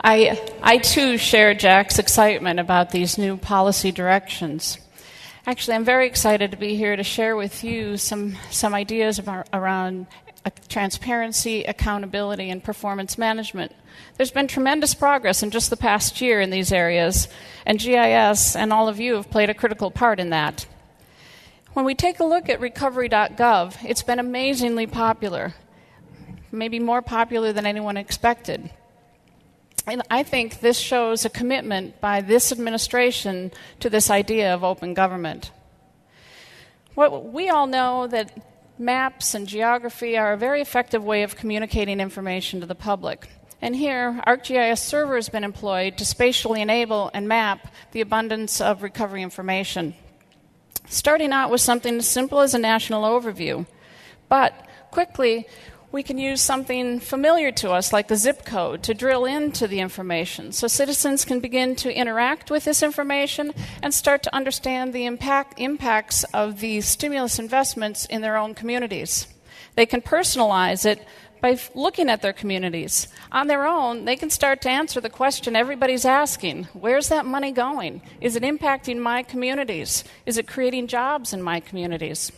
I too share Jack's excitement about these new policy directions. Actually, I'm very excited to be here to share with you some ideas around transparency, accountability, and performance management. There's been tremendous progress in just the past year in these areas, and GIS and all of you have played a critical part in that. When we take a look at recovery.gov, it's been amazingly popular, maybe more popular than anyone expected. And I think this shows a commitment by this administration to this idea of open government. We all know that maps and geography are a very effective way of communicating information to the public. And here, ArcGIS Server has been employed to spatially enable and map the abundance of recovery information. Starting out with something as simple as a national overview, but quickly we can use something familiar to us like the zip code to drill into the information so citizens can begin to interact with this information and start to understand the impacts of the stimulus investments in their own communities. They can personalize it by looking at their communities. On their own, they can start to answer the question everybody's asking: where's that money going? Is it impacting my communities? Is it creating jobs in my communities?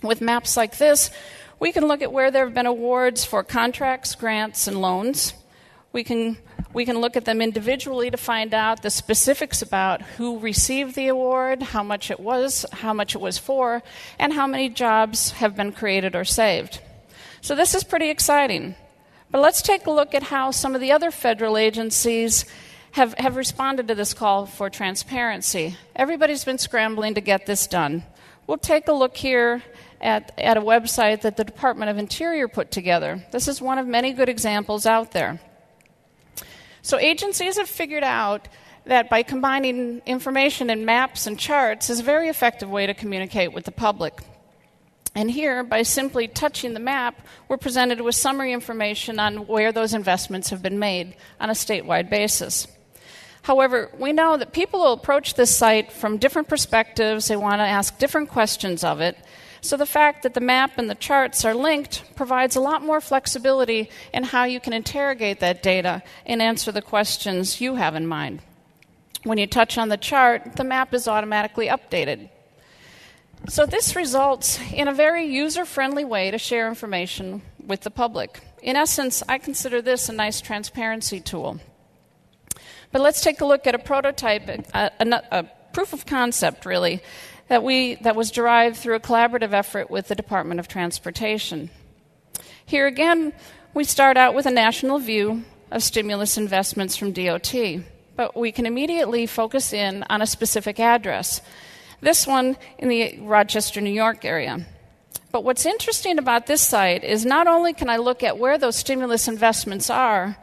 With maps like this, we can look at where there have been awards for contracts, grants, and loans. We can look at them individually to find out the specifics about who received the award, how much it was for, and how many jobs have been created or saved. So this is pretty exciting. But let's take a look at how some of the other federal agencies have responded to this call for transparency. Everybody's been scrambling to get this done. We'll take a look here at a website that the Department of Interior put together. This is one of many good examples out there. So agencies have figured out that by combining information in maps and charts is a very effective way to communicate with the public. And here, by simply touching the map, we're presented with summary information on where those investments have been made on a statewide basis. However, we know that people will approach this site from different perspectives. They want to ask different questions of it. So the fact that the map and the charts are linked provides a lot more flexibility in how you can interrogate that data and answer the questions you have in mind. When you touch on the chart, the map is automatically updated. So this results in a very user-friendly way to share information with the public. In essence, I consider this a nice transparency tool. But let's take a look at a prototype, a proof of concept, really, that was derived through a collaborative effort with the Department of Transportation. Here again, we start out with a national view of stimulus investments from DOT, but we can immediately focus in on a specific address. This one in the Rochester, New York area. But what's interesting about this site is not only can I look at where those stimulus investments are,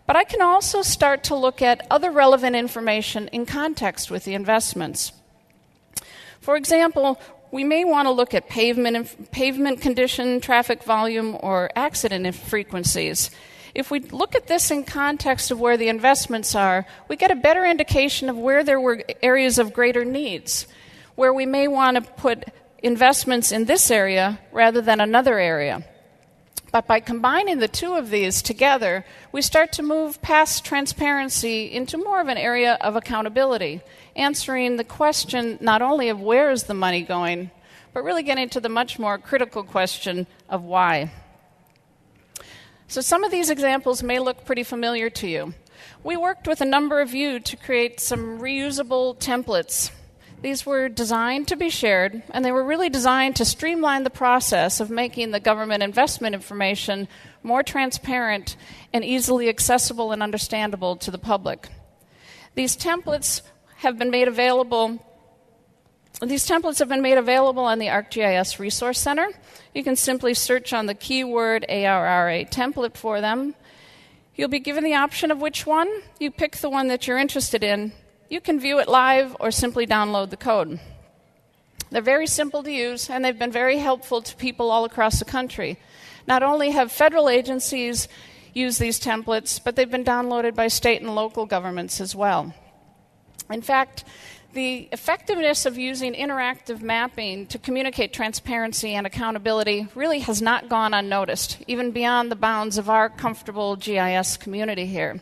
but I can also start to look at other relevant information in context with the investments. For example, we may want to look at pavement condition, traffic volume, or accident frequencies. If we look at this in context of where the investments are, we get a better indication of where there were areas of greater needs, where we may want to put investments in this area rather than another area. But by combining the two of these together, we start to move past transparency into more of an area of accountability, answering the question not only of where is the money going, but really getting to the much more critical question of why. So some of these examples may look pretty familiar to you. We worked with a number of you to create some reusable templates. These were designed to be shared, and they were really designed to streamline the process of making the government investment information more transparent and easily accessible and understandable to the public. These templates have been made available on the ArcGIS Resource Center. You can simply search on the keyword ARRA template for them. You'll be given the option of which one. You pick the one that you're interested in. You can view it live or simply download the code. They're very simple to use, and they've been very helpful to people all across the country. Not only have federal agencies used these templates, but they've been downloaded by state and local governments as well. In fact, the effectiveness of using interactive mapping to communicate transparency and accountability really has not gone unnoticed, even beyond the bounds of our comfortable GIS community here.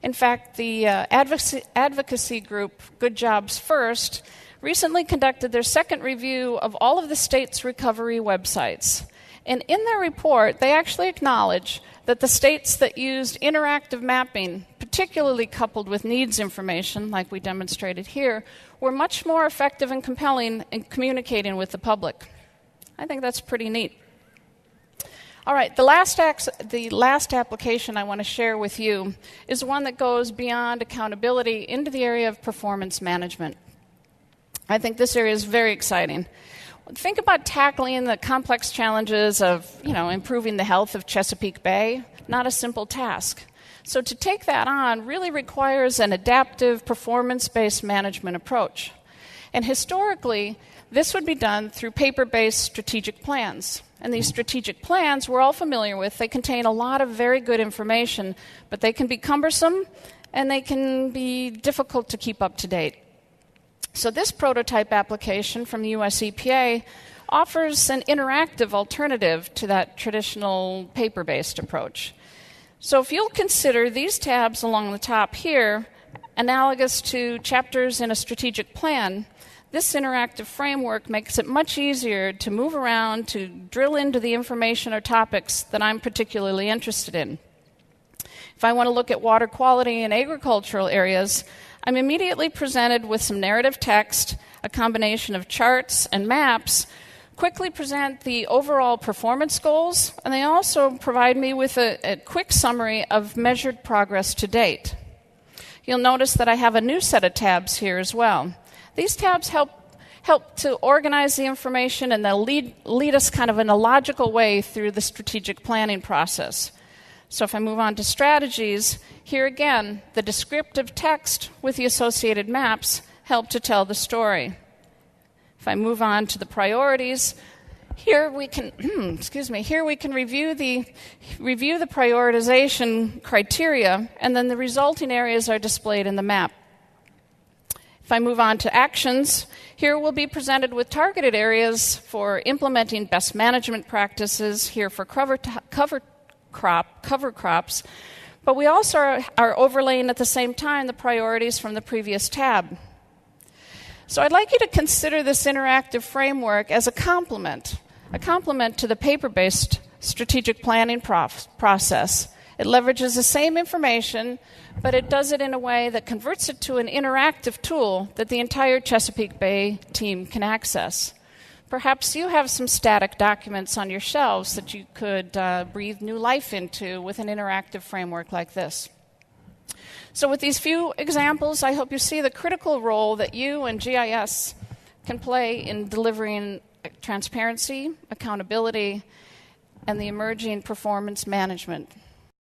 In fact, the advocacy group Good Jobs First recently conducted their second review of all of the state's recovery websites. And in their report, they actually acknowledge that the states that used interactive mapping, particularly coupled with needs information, like we demonstrated here, were much more effective and compelling in communicating with the public. I think that's pretty neat. All right, the last application I want to share with you is one that goes beyond accountability into the area of performance management. I think this area is very exciting. Think about tackling the complex challenges of, improving the health of Chesapeake Bay. Not a simple task. So to take that on really requires an adaptive, performance-based management approach. And historically, this would be done through paper-based strategic plans. And these strategic plans we're all familiar with. They contain a lot of very good information, but they can be cumbersome and they can be difficult to keep up to date. So this prototype application from the US EPA offers an interactive alternative to that traditional paper-based approach. So if you'll consider these tabs along the top here, analogous to chapters in a strategic plan, this interactive framework makes it much easier to move around, to drill into the information or topics that I'm particularly interested in. If I want to look at water quality in agricultural areas, I'm immediately presented with some narrative text, a combination of charts and maps, quickly present the overall performance goals, and they also provide me with a quick summary of measured progress to date. You'll notice that I have a new set of tabs here as well. These tabs help to organize the information, and they'll lead us kind of in a logical way through the strategic planning process. So if I move on to strategies, here again, the descriptive text with the associated maps help to tell the story. If I move on to the priorities, here we can review the prioritization criteria, and then the resulting areas are displayed in the map. If I move on to actions, here we'll be presented with targeted areas for implementing best management practices, here for cover crops, but we also are overlaying at the same time the priorities from the previous tab. So I'd like you to consider this interactive framework as a complement to the paper-based strategic planning process. It leverages the same information, but it does it in a way that converts it to an interactive tool that the entire Chesapeake Bay team can access. Perhaps you have some static documents on your shelves that you could breathe new life into with an interactive framework like this. So with these few examples, I hope you see the critical role that you and GIS can play in delivering transparency, accountability, and the emerging performance management.